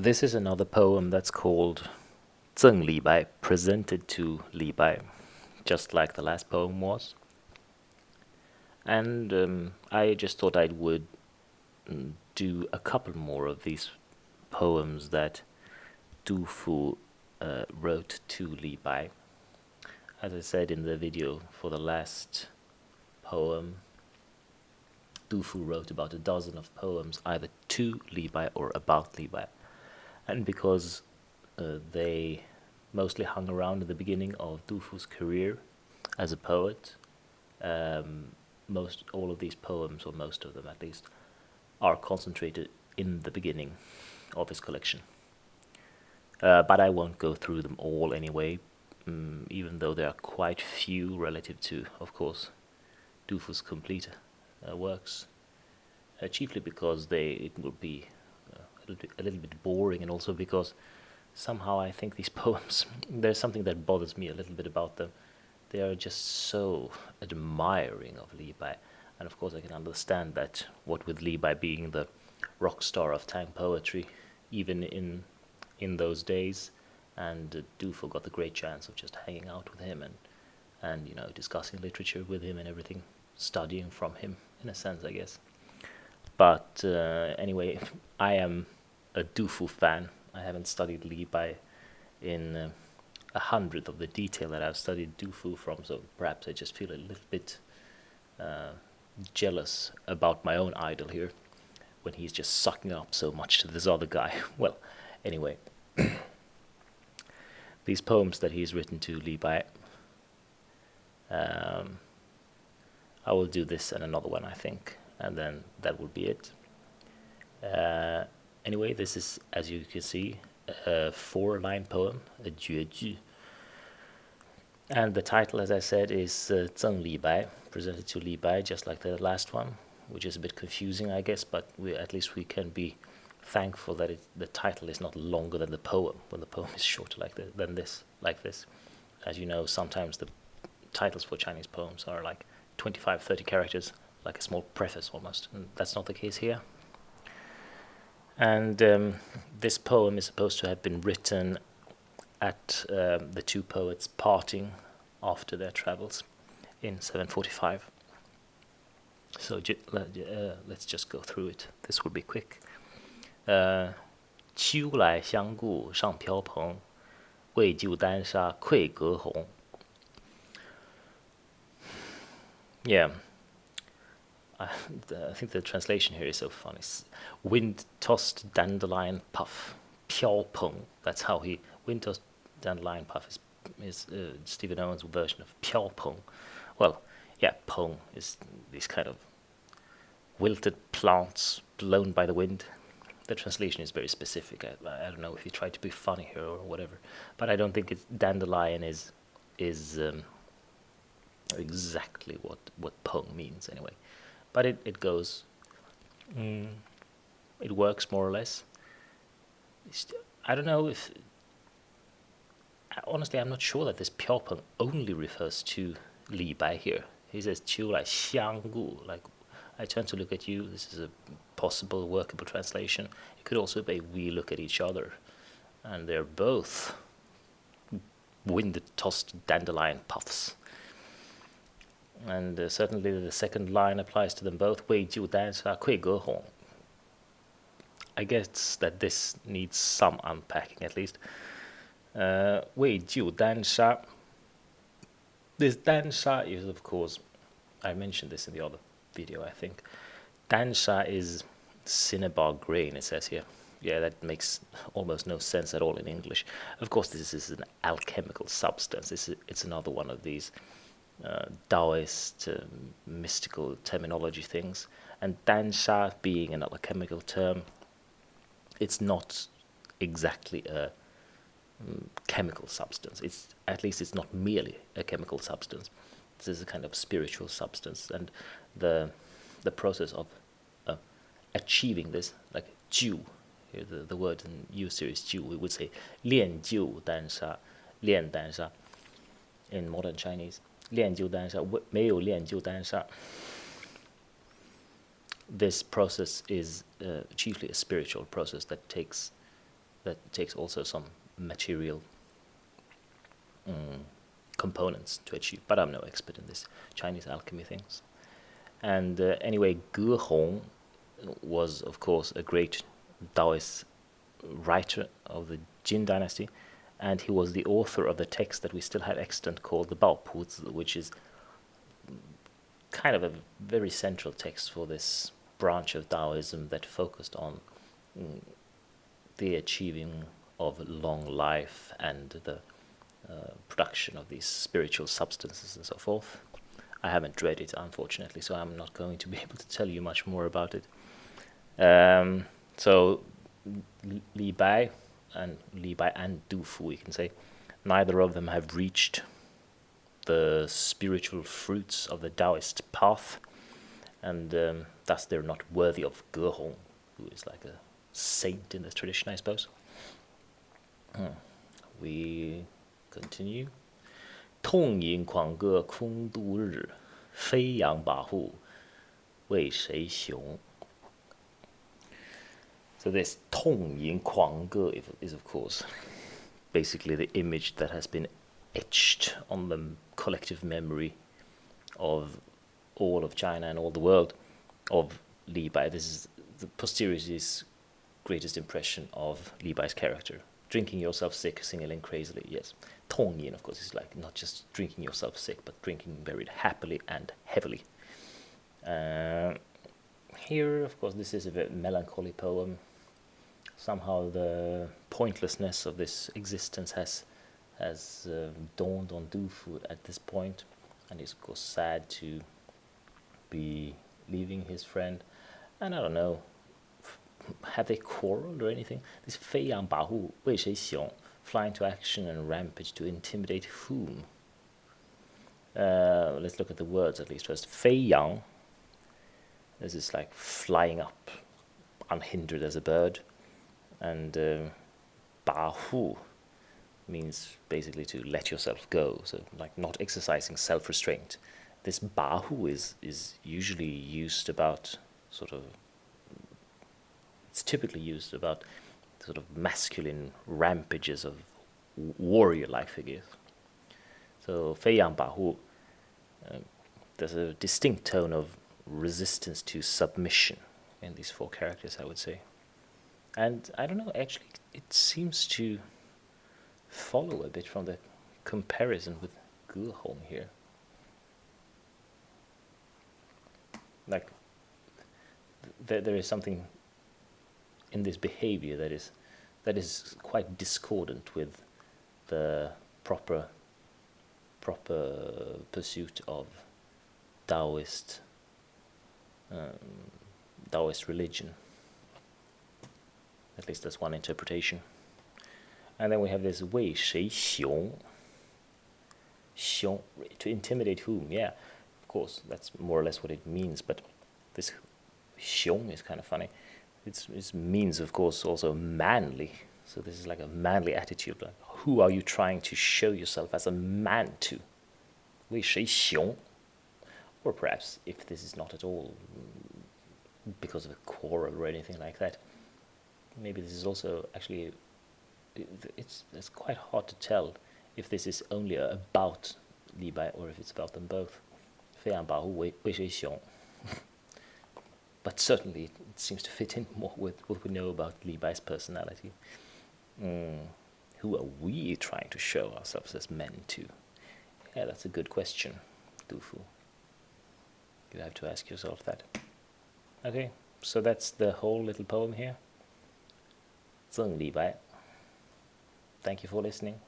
This is another poem that's called 赠 Li Bai, presented to Li Bai, just like the last poem was. And I just thought I would do a couple more of these poems that Du Fu wrote to Li Bai. As I said in the video for the last poem, Du Fu wrote about a dozen of poems either to Li Bai or about Li Bai. And because they mostly hung around at the beginning of Du Fu's career as a poet, all of these poems, or most of them at least, are concentrated in the beginning of his collection. But I won't go through them all anyway, even though there are quite few relative to, of course, Du Fu's complete works, chiefly because it would be a little bit boring, and also because somehow I think these poems, there's something that bothers me a little bit about them. They are just so admiring of Li Bai, and of course I can understand that, what with Li Bai being the rock star of Tang poetry, even in those days, and Du Fu got the great chance of just hanging out with him and discussing literature with him and everything, studying from him in a sense, I guess. But anyway, I am a Du Fu fan. I haven't studied Li Bai in 100th of the detail that I've studied Du Fu from, so perhaps I just feel a little bit jealous about my own idol here, when he's just sucking up so much to this other guy. Well, anyway, these poems that he's written to Li Bai, I will do this and another one, I think, and then that will be it. Anyway, this is, as you can see, a 4-line poem, a jueju. And the title, as I said, is 赠 Li Bai, presented to Li Bai, just like the last one, which is a bit confusing, I guess, but at least we can be thankful that the title is not longer than the poem, when the poem is shorter than this. As you know, sometimes the titles for Chinese poems are like 25, 30 characters, like a small preface almost, and that's not the case here. And this poem is supposed to have been written at the two poets parting after their travels in 745. So let's just go through it. This will be quick. 秋来相顾上飘蓬，为救丹砂愧阁红. Yeah. I think the translation here is so funny. Wind-tossed dandelion puff, 飘蓬. That's how wind-tossed dandelion puff is Stephen Owen's version of 飘蓬. Well, yeah, peng is these kind of wilted plants blown by the wind. The translation is very specific. I don't know if he tried to be funny here or whatever, but I don't think dandelion is exactly what peng means anyway. But it goes, it works more or less. I don't know if, honestly, I'm not sure that this 飘蓬 only refers to Li Bai here. He says 秋来相顾, like I turn to look at you. This is a possible workable translation. It could also be we look at each other, and they're both wind-tossed dandelion puffs. And certainly the second line applies to them both. 为救丹砂愧阁红. I guess that this needs some unpacking at least. 为救丹砂. This dansha is, of course, I mentioned this in the other video, I think. Dansha is cinnabar grain, it says here. Yeah, that makes almost no sense at all in English. Of course, this is an alchemical substance. It's another one of these Taoist mystical terminology things. And dansha being an alchemical term, it's not exactly a chemical substance. It's not merely a chemical substance. This is a kind of spiritual substance, and the process of achieving this, like 救, the word in used here is 救. We would say 炼就丹砂, 炼丹砂 in modern Chinese. 炼就丹砂, 没有炼就丹砂. This process is chiefly a spiritual process that takes that takes also some material components to achieve. But I'm no expert in this Chinese alchemy things. And anyway, Ge Hong was, of course, a great Taoist writer of the Jin dynasty, and he was the author of the text that we still have extant called the Bao Pu Zi, which is kind of a very central text for this branch of Taoism that focused on the achieving of long life and the production of these spiritual substances and so forth. I haven't read it, unfortunately, so I'm not going to be able to tell you much more about it. So Li Bai and Du Fu, we can say, neither of them have reached the spiritual fruits of the Taoist path, and thus they're not worthy of Ge Hong, who is like a saint in this tradition, I suppose. We continue. 痛饮狂歌空度日，飞扬跋扈为谁雄? So this 痛饮狂歌 is of course basically the image that has been etched on the collective memory of all of China and all the world of Li Bai. This is the posterity's greatest impression of Li Bai's character. Drinking yourself sick, singing crazily, yes. Tong yin, of course, is like not just drinking yourself sick, but drinking very happily and heavily. Here, of course, this is a very melancholy poem. Somehow the pointlessness of this existence has dawned on Du Fu at this point, and he's of course sad to be leaving his friend. And I don't know, have they quarreled or anything? This 飞扬跋扈为谁雄? Fly into action and rampage to intimidate whom? Let's look at the words at least first. 飞扬, this is like flying up, unhindered as a bird. And 跋扈 means basically to let yourself go, so like not exercising self-restraint. This 跋扈is usually used about it's typically used about sort of masculine rampages of warrior-like figures. So 飞扬跋扈, there's a distinct tone of resistance to submission in these four characters, I would say. And I don't know, actually, it seems to follow a bit from the comparison with Ge Hong here. Like, there is something in this behavior that is quite discordant with the proper pursuit of Taoist religion. At least that's one interpretation. And then we have this 为谁雄? Xiong, to intimidate whom? Yeah, of course, that's more or less what it means, but this xiong is kind of funny. It means, of course, also manly. So this is like a manly attitude. Like, who are you trying to show yourself as a man to? 为谁雄? Or perhaps, if this is not at all because of a quarrel or anything like that, maybe this is also actually, it's quite hard to tell if this is only about Li Bai or if it's about them both. 飞扬跋扈为谁雄? But certainly it seems to fit in more with what we know about Li Bai's personality. Who are we trying to show ourselves as men to? Yeah, that's a good question, Du Fu. You have to ask yourself that. Okay, so that's the whole little poem here. 赠李白. Thank you for listening.